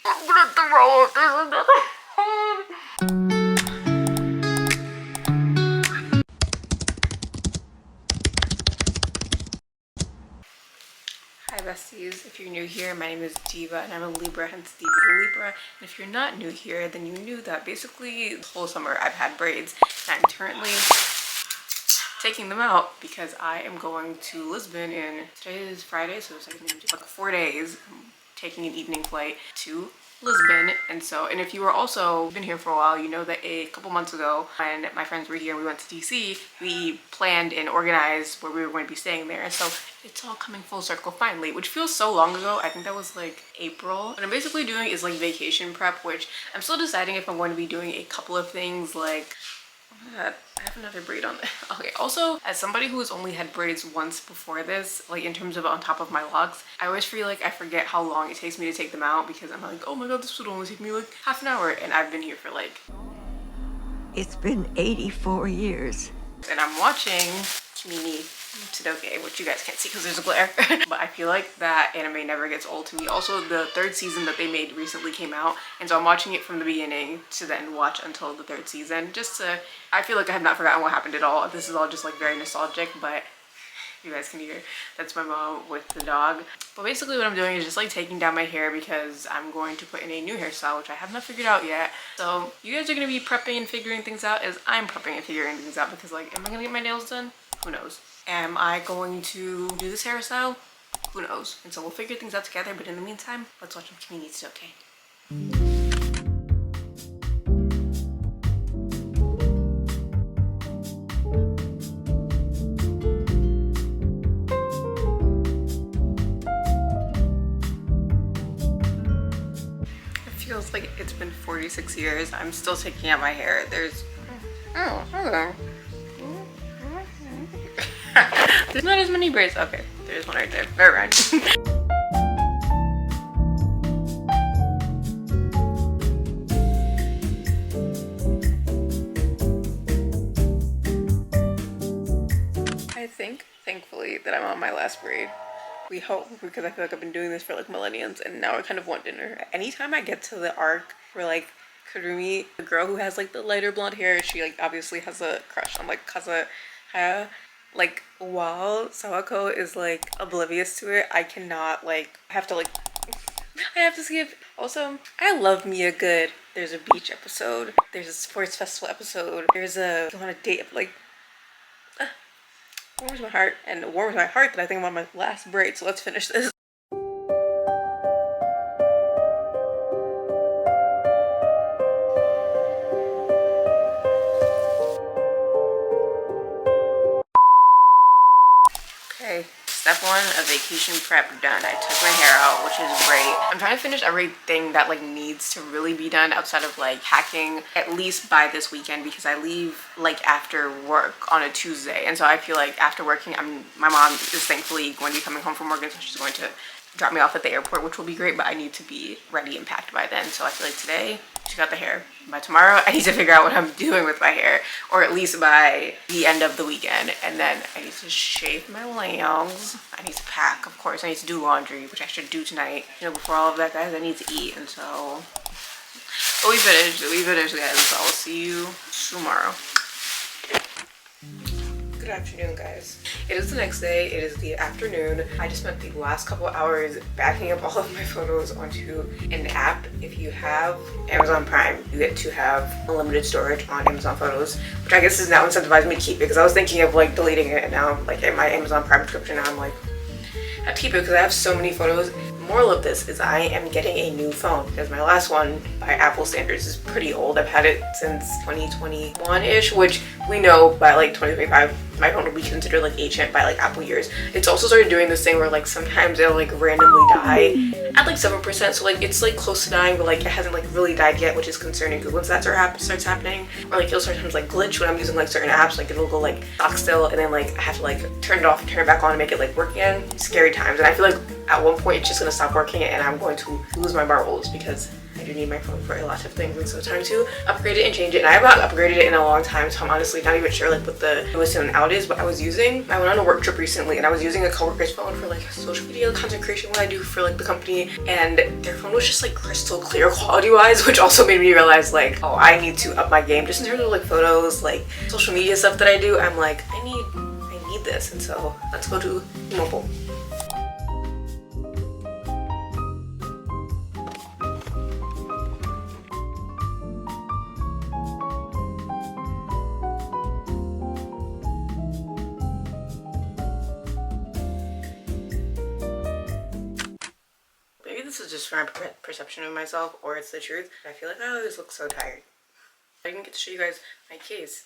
I'm gonna throw up. There's another home. Hi besties, if you're new here, my name is Diva and I'm a Libra, hence Diva the Libra. And if you're not new here, then you knew that basically the whole summer I've had braids and I'm currently taking them out because I am going to Lisbon today is Friday, so it's like 4 days. I'm taking an evening flight to Lisbon. And if you were also been here for a while, you know that a couple months ago when my friends were here and we went to DC, we planned and organized where we were going to be staying there. And so it's all coming full circle finally, which feels so long ago. I think that was like April. What I'm basically doing is like vacation prep, which I'm still deciding if I'm going to be doing a couple of things like, oh my god, I have another braid on there. Okay, also, as somebody who has only had braids once before this, like in terms of on top of my locks, I always feel like I forget how long it takes me to take them out because I'm like, oh my god, this would only take me like half an hour, and I've been here for like... It's been 84 years. And I'm watching Kimi Tsudoke, which you guys can't see because there's a glare. But I feel like that anime never gets old to me. Also, the third season that they made recently came out, and so I'm watching it from the beginning to then watch until the third season. I feel like I have not forgotten what happened at all. This is all just like very nostalgic, but you guys can hear that's my mom with the dog. But basically what I'm doing is just like taking down my hair because I'm going to put in a new hairstyle, which I have not figured out yet. So you guys are going to be prepping and figuring things out as I'm prepping and figuring things out, because like, am I going to get my nails done? Who knows? Am I going to do this hairstyle? Who knows? And so we'll figure things out together, but in the meantime, let's watch some Kimi Tsudoke. Feels like it's been 46 years. I'm still taking out my hair. There's there's not as many braids. Okay, there's one right there. Never mind. I think, thankfully, that I'm on my last braid. We hope, because I feel like I've been doing this for like millenniums and now I kind of want dinner. Anytime I get to the arc where like Kurumi, the girl who has like the lighter blonde hair, she like obviously has a crush on like Kazuhaya. Like while Sawako is like oblivious to it, I cannot like, I have to skip. Also, I love me a good, there's a beach episode, there's a sports festival episode, there's a go on a date, like warms my heart, and it warms my heart that I think I'm on my last braid, so let's finish this. Okay, step one of vacation prep done. I took my hair out, which is great. I'm trying to finish everything that like needs to really be done outside of like packing at least by this weekend, because I leave like after work on a Tuesday, and so I feel like after working, my mom is thankfully going to be coming home from work, and so she's going to drop me off at the airport, which will be great, but I need to be ready and packed by then. So I feel like today she got the hair. By tomorrow I need to figure out what I'm doing with my hair, or at least by the end of the weekend. And then I need to shave my legs. I need to pack, of course. I need to do laundry, which I should do tonight. You know, before all of that, guys, I need to eat. And so we finished, guys. So I'll see you tomorrow. Good afternoon, guys. It is the next day. It is the afternoon. I just spent the last couple hours backing up all of my photos onto an app. If you have Amazon Prime, you get to have unlimited storage on Amazon Photos, which I guess is now incentivizing me to keep it, because I was thinking of like deleting it, and now I'm like in my Amazon Prime subscription, now I'm like, I have to keep it because I have so many photos. Moral of this is I am getting a new phone because my last one by Apple standards is pretty old. I've had it since 2021-ish, which we know by like 2025 my phone will be considered like ancient by like Apple years. It's also started doing this thing where like sometimes it'll like randomly die at like 7%, so like it's like close to dying, but like it hasn't like really died yet, which is concerning, because once that starts happening, or like it'll sometimes like glitch when I'm using like certain apps, like it'll go like stock still, and then like I have to like turn it off and turn it back on and make it like work again. Scary times. And I feel like at one point it's just gonna stop working and I'm going to lose my marbles, because I I do need my phone for a lot of things, and so it's time to upgrade it and change it. And I have not upgraded it in a long time, so I'm honestly not even sure like what the newest and out is. But I went on a work trip recently, and I was using a coworker's phone for like social media content creation, what I do for like the company, and their phone was just like crystal clear quality wise, which also made me realize like, oh, I need to up my game just in terms of like photos, like social media stuff that I do. I'm like, I need this, and so let's go to mobile. Maybe this is just my perception of myself, or it's the truth. I feel like I always look so tired. I didn't get to show you guys my case.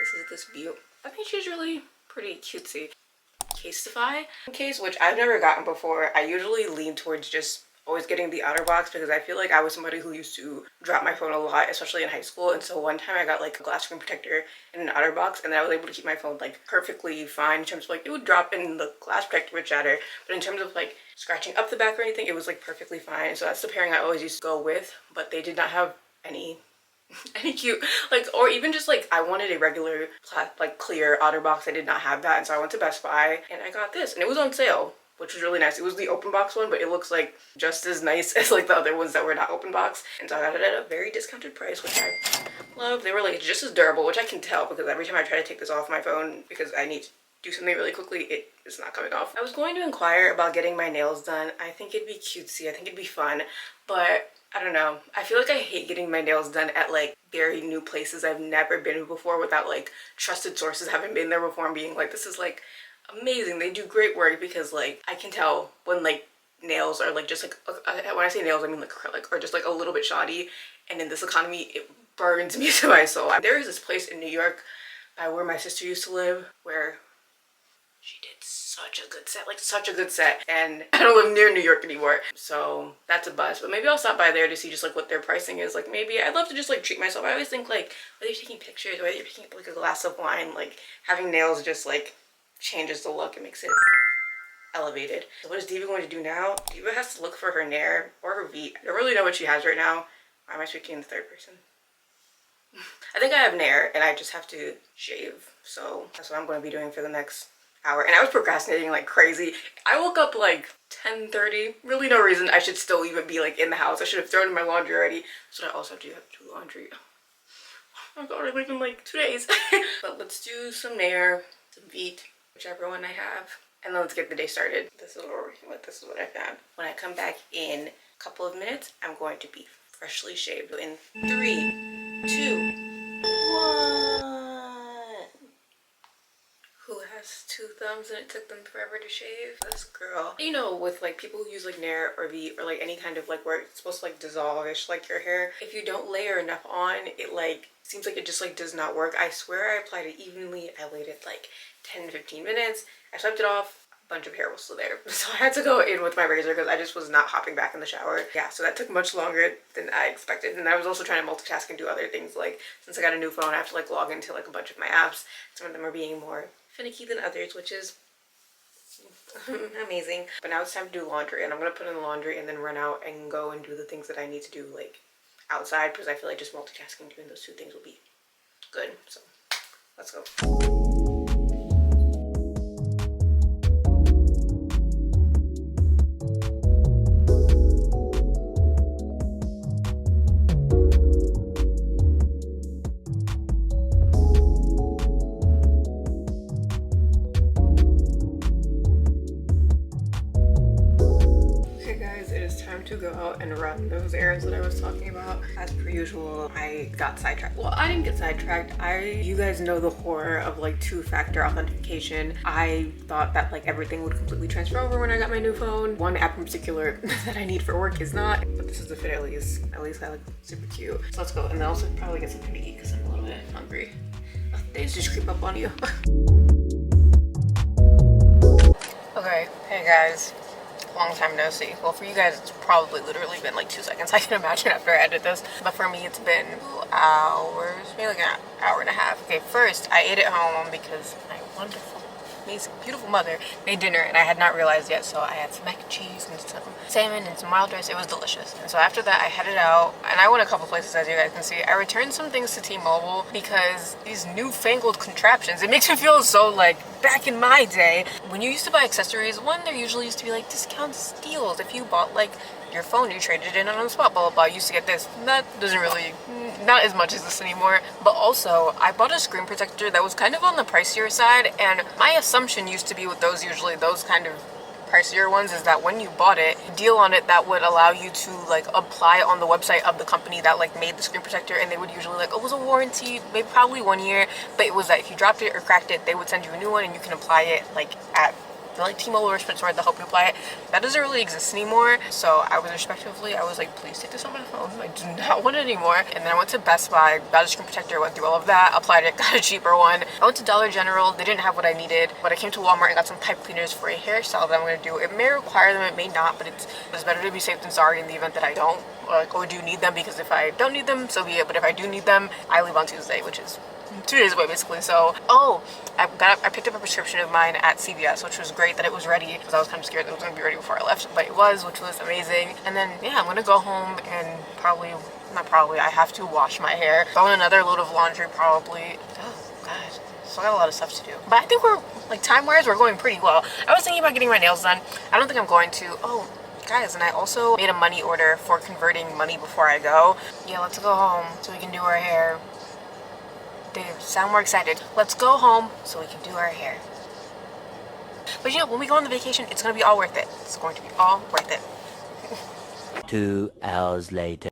This is this view. I think she's really pretty cutesy. Casetify case, which I've never gotten before. I usually lean towards just always getting the outer box because I feel like I was somebody who used to drop my phone a lot, especially in high school. And so one time I got like a glass screen protector in an outer box, and then I was able to keep my phone like perfectly fine in terms of like it would drop in the glass protector would shatter, but in terms of like scratching up the back or anything, it was like perfectly fine. So that's the pairing I always used to go with, but they did not have any cute, like, or even just like I wanted a regular like clear outer box. I did not have that, and so I went to Best Buy and I got this, and it was on sale, which was really nice. It was the open box one, but it looks like just as nice as like the other ones that were not open box, and so I got it at a very discounted price, which I love. They were like just as durable, which I can tell because every time I try to take this off my phone because I need to do something really quickly, it is not coming off. I was going to inquire about getting my nails done. I think it'd be cutesy, I think it'd be fun, but I don't know. I feel like I hate getting my nails done at like very new places I've never been before without like trusted sources having been there before and being like, this is like amazing. They do great work, because like I can tell when like nails are like just like, when I say nails I mean like acrylic or just like a little bit shoddy, and in this economy it burns me to my soul. There is this place in New York by where my sister used to live where she did such a good set, like such a good set, and I don't live near New York anymore, so that's a bust. But maybe I'll stop by there to see just like what their pricing is. Like maybe I'd love to just like treat myself. I always think like whether you're taking pictures or whether you're picking up like a glass of wine, like having nails just like changes the look. It makes it elevated. So what is Diva going to do now? Diva has to look for her Nair or her V. I don't really know what she has right now. Why am I speaking in the third person? I think I have Nair and I just have to shave. So that's what I'm going to be doing for the next hour. And I was procrastinating like crazy. I woke up like 10:30. Really no reason I should still even be like in the house. I should have thrown in my laundry already. So I also have to do laundry. Oh my god, I leave in like 2 days. But let's do some Nair, some Veet, whichever one I have. And then let's get the day started. This is what we're working with. This is what I found. When I come back in a couple of minutes, I'm going to be freshly shaved. In 3, 2, 1. Who has 2 thumbs and it took them forever to shave? This girl. You know, with like people who use like Nair or Veet or like any kind of like where it's supposed to like dissolve-ish like your hair, if you don't layer enough on, it like seems like it just like does not work. I swear I applied it evenly. I waited like 10-15 minutes. I swept it off. A bunch of hair was still there. So I had to go in with my razor because I just was not hopping back in the shower. Yeah, so that took much longer than I expected. And I was also trying to multitask and do other things. Like since I got a new phone, I have to like log into like a bunch of my apps. Some of them are being more finicky than others, which is amazing. But now it's time to do laundry, and I'm gonna put in the laundry and then run out and go and do the things that I need to do like outside, because I feel like just multitasking doing those 2 things will be good. So let's go. To go out and run those errands that I was talking about. As per usual, I got sidetracked. Well, I didn't get sidetracked. You guys know the horror of like 2-factor authentication. I thought that like everything would completely transfer over when I got my new phone. One app in particular that I need for work is not, but this is the fit at least. At least I look super cute. So let's go, and then also probably get something to eat because I'm a little bit hungry. Days just creep up on you. Okay, hey guys. Long time no see. Well, for you guys it's probably literally been like 2 seconds, I can imagine, after I edit this, but for me it's been 2 hours, maybe like an hour and a half. Okay, first I ate at home because my wonderful, amazing, beautiful mother made dinner and I had not realized yet, so I had some mac and cheese and some salmon and some wild rice. It was delicious. And so after that, I headed out, and I went a couple places, as you guys can see. I returned some things to T-Mobile because these newfangled contraptions, it makes me feel so like back in my day when you used to buy accessories. One, there usually used to be like discount steals if you bought like your phone, you traded it in on the spot, blah blah blah. You used to get this. That doesn't really, not as much as this anymore. But also, I bought a screen protector that was kind of on the pricier side, and my assumption used to be with those, usually those kind of pricier ones, is that when you bought it, deal on it that would allow you to like apply on the website of the company that like made the screen protector, and they would usually like, oh, it was a warranty, maybe probably 1 year, but it was that if you dropped it or cracked it, they would send you a new one and you can apply it like at like T-Mobile or Sprint store to help you apply it. That doesn't really exist anymore. So I was like, please take this on my phone. I do not want it anymore. And then I went to Best Buy, got a screen protector, went through all of that, applied it, got a cheaper one. I went to Dollar General, they didn't have what I needed, but I came to Walmart and got some pipe cleaners for a hairstyle that I'm gonna do. It may require them, it may not, but it's better to be safe than sorry in the event that I don't or do need them, because if I don't need them, so be it. But if I do need them, I leave on Tuesday, which is 2 days away basically. So I picked up a prescription of mine at CVS, which was great that it was ready, because I was kind of scared that it was going to be ready before I left, but it was, which was amazing. And then yeah, I'm gonna go home and I have to wash my hair, throw in another load of laundry probably. Oh god, still got a lot of stuff to do, but I think we're like time wise we're going pretty well. I was thinking about getting my nails done. I don't think I'm going to. Oh guys, and I also made a money order for converting money before I go. Yeah, let's go home so we can do our hair. Dave, sound more excited. Let's go home so we can do our hair. But you know, when we go on the vacation, it's going to be all worth it. It's going to be all worth it. 2 hours later.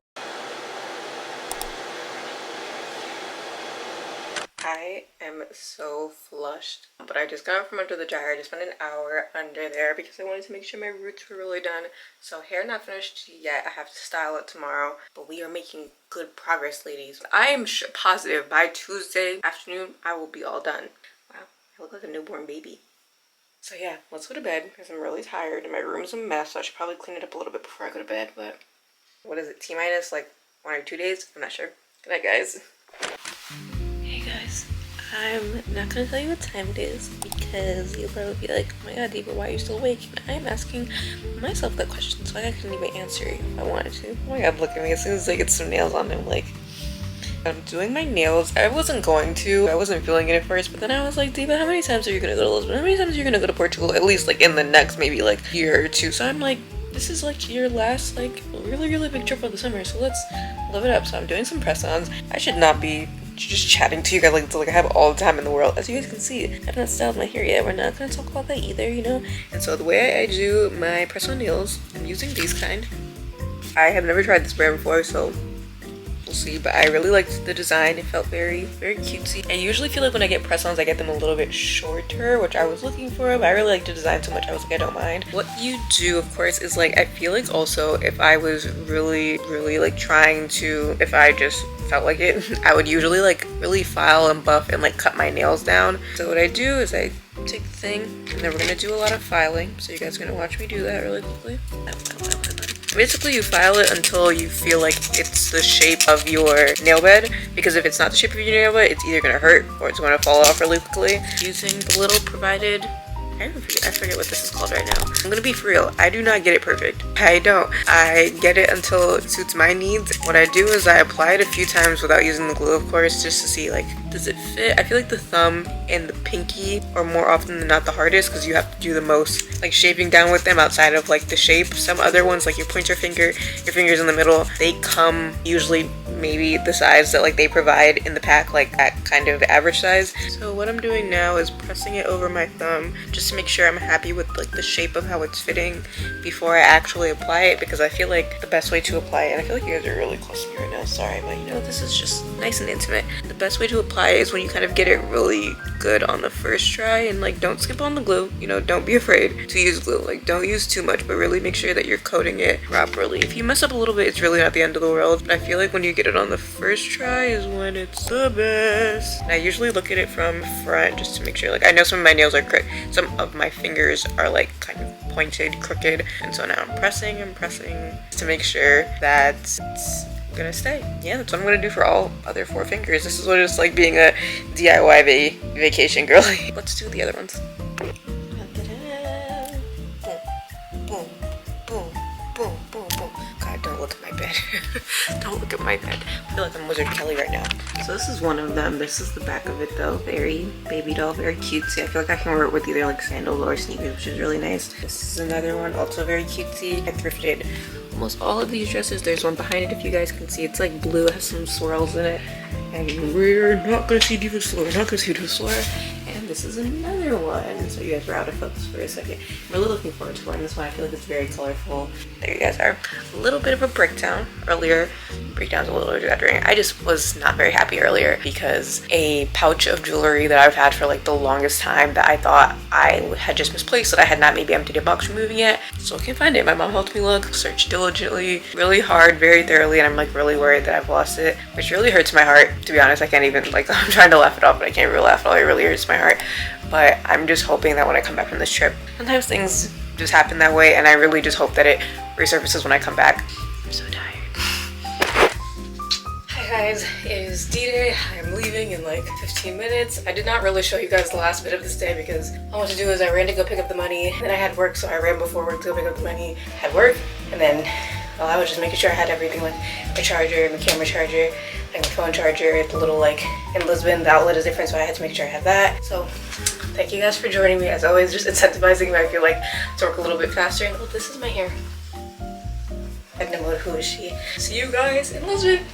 I am so flushed, but I just got it from under the dryer. I just spent an hour under there because I wanted to make sure my roots were really done. So hair not finished yet. I have to style it tomorrow, but we are making good progress, ladies. I am positive by Tuesday afternoon I will be all done. Wow, I look like a newborn baby. So yeah, let's go to bed because I'm really tired and my room's a mess, so I should probably clean it up a little bit before I go to bed. But what is it, T-minus like 1 or 2 days? I'm not sure. Good night, guys. Hey guys, I'm not gonna tell you what time it is because you'll probably be like, oh my god, Diva, why are you still awake? And I'm asking myself that question, so I couldn't even answer you if I wanted to. Oh my god, look at me. As soon as I get some nails on, I'm like, I'm doing my nails. I wasn't going to. I wasn't feeling it at first, but then I was like, Diva, how many times are you gonna go to Lisbon? How many times are you gonna go to Portugal? At least like in the next maybe like year or two. So I'm like, this is like your last like really big trip of the summer, so let's live it up. So I'm doing some press-ons. I should not be just chatting to you guys like I have all the time in the world. As you guys can see, I have not styled my hair yet. We're not gonna talk about that either, you know. And so the way I do my press-on nails, I'm using these kind. I have never tried this brand before, so we'll see, but I really liked the design. It felt very cutesy. I usually feel like when I get press-ons I get them a little bit shorter, which I was looking for, but I really like the design so much I was like, I don't mind. What you do, of course, is like, I feel like also if I was really like trying to, if I just felt like it, I would usually like really file and buff and like cut my nails down. So what I do is I take the thing and then we're gonna do a lot of filing, so you guys are gonna watch me do that really quickly. Basically, you file it until you feel like it's the shape of your nail bed, because if it's not the shape of your nail bed, it's either going to hurt or it's going to fall off really quickly. Using the little provided, I forget what this is called right now. I'm gonna be for real, I do not get it perfect. I don't. I get it until it suits my needs. What I do is I apply it a few times without using the glue, of course, just to see like, does it fit? I feel like the thumb and the pinky are more often than not the hardest, because you have to do the most like shaping down with them outside of like the shape. Some other ones, like your pointer finger, your fingers in the middle, they come usually maybe the size that like they provide in the pack, like that kind of average size. So what I'm doing now is pressing it over my thumb just to make sure I'm happy with like the shape of how it's fitting before I actually apply it, because I feel like the best way to apply it, and I feel like you guys are really close to me right now, sorry, but you know, this is just nice and intimate. The best way to apply it is when you kind of get it really good on the first try, and like don't skip on the glue, you know, don't be afraid to use glue, like don't use too much, but really make sure that you're coating it properly. If you mess up a little bit, it's really not the end of the world, but I feel like when you get it on the first try is when it's the best. And I usually look at it from front just to make sure, like I know some of my nails are crooked, some of my fingers are like kind of pointed, crooked, and so now I'm pressing to make sure that it's gonna stay. Yeah, that's what I'm gonna do for all other 4 fingers. This is what it's like being a DIY vacation girly. Let's do the other ones. Boom, boom, boom, boom, bed. Don't look at my bed. I feel like I'm Wizard Kelly right now. So this is one of them. This is the back of it though. Very baby doll, very cutesy. I feel like I can wear it with either like sandals or sneakers, which is really nice. This is another one, also very cutesy. I thrifted almost all of these dresses. There's one behind it if you guys can see. It's like blue, it has some swirls in it. And we're not gonna see Diva Slur. We're not gonna see Diva Slur. And this is another one. So you guys were out of focus for a second. I'm really looking forward to wearing this one. I feel like it's very colorful. There you guys are. A little bit of a breakdown earlier. Breakdown's a little exaggerating. I just was not very happy earlier because a pouch of jewelry that I've had for like the longest time that I thought I had just misplaced, that I had not maybe emptied a box removing yet. Still can't find it. My mom helped me look, searched diligently, really hard, very thoroughly, and I'm like really worried that I've lost it, which really hurts my heart. To be honest, I can't even, like, I'm trying to laugh it off, but I can't really laugh at all. It really hurts my heart. But I'm just hoping that when I come back from this trip, sometimes things just happen that way, and I really just hope that it resurfaces when I come back. I'm so tired. Hi guys, it is D-Day. I'm leaving in like 15 minutes. I did not really show you guys the last bit of this day because all I wanted to do is I ran to go pick up the money, and then I had work, so I ran before work to go pick up the money, had work, and then I was just making sure I had everything, like my charger, my camera charger, like my phone charger, the little, like, in Lisbon, the outlet is different, so I had to make sure I had that. So thank you guys for joining me. As always, just incentivizing me, I feel like, to work a little bit faster. Oh, this is my hair. Who is she? See you guys in Lisbon.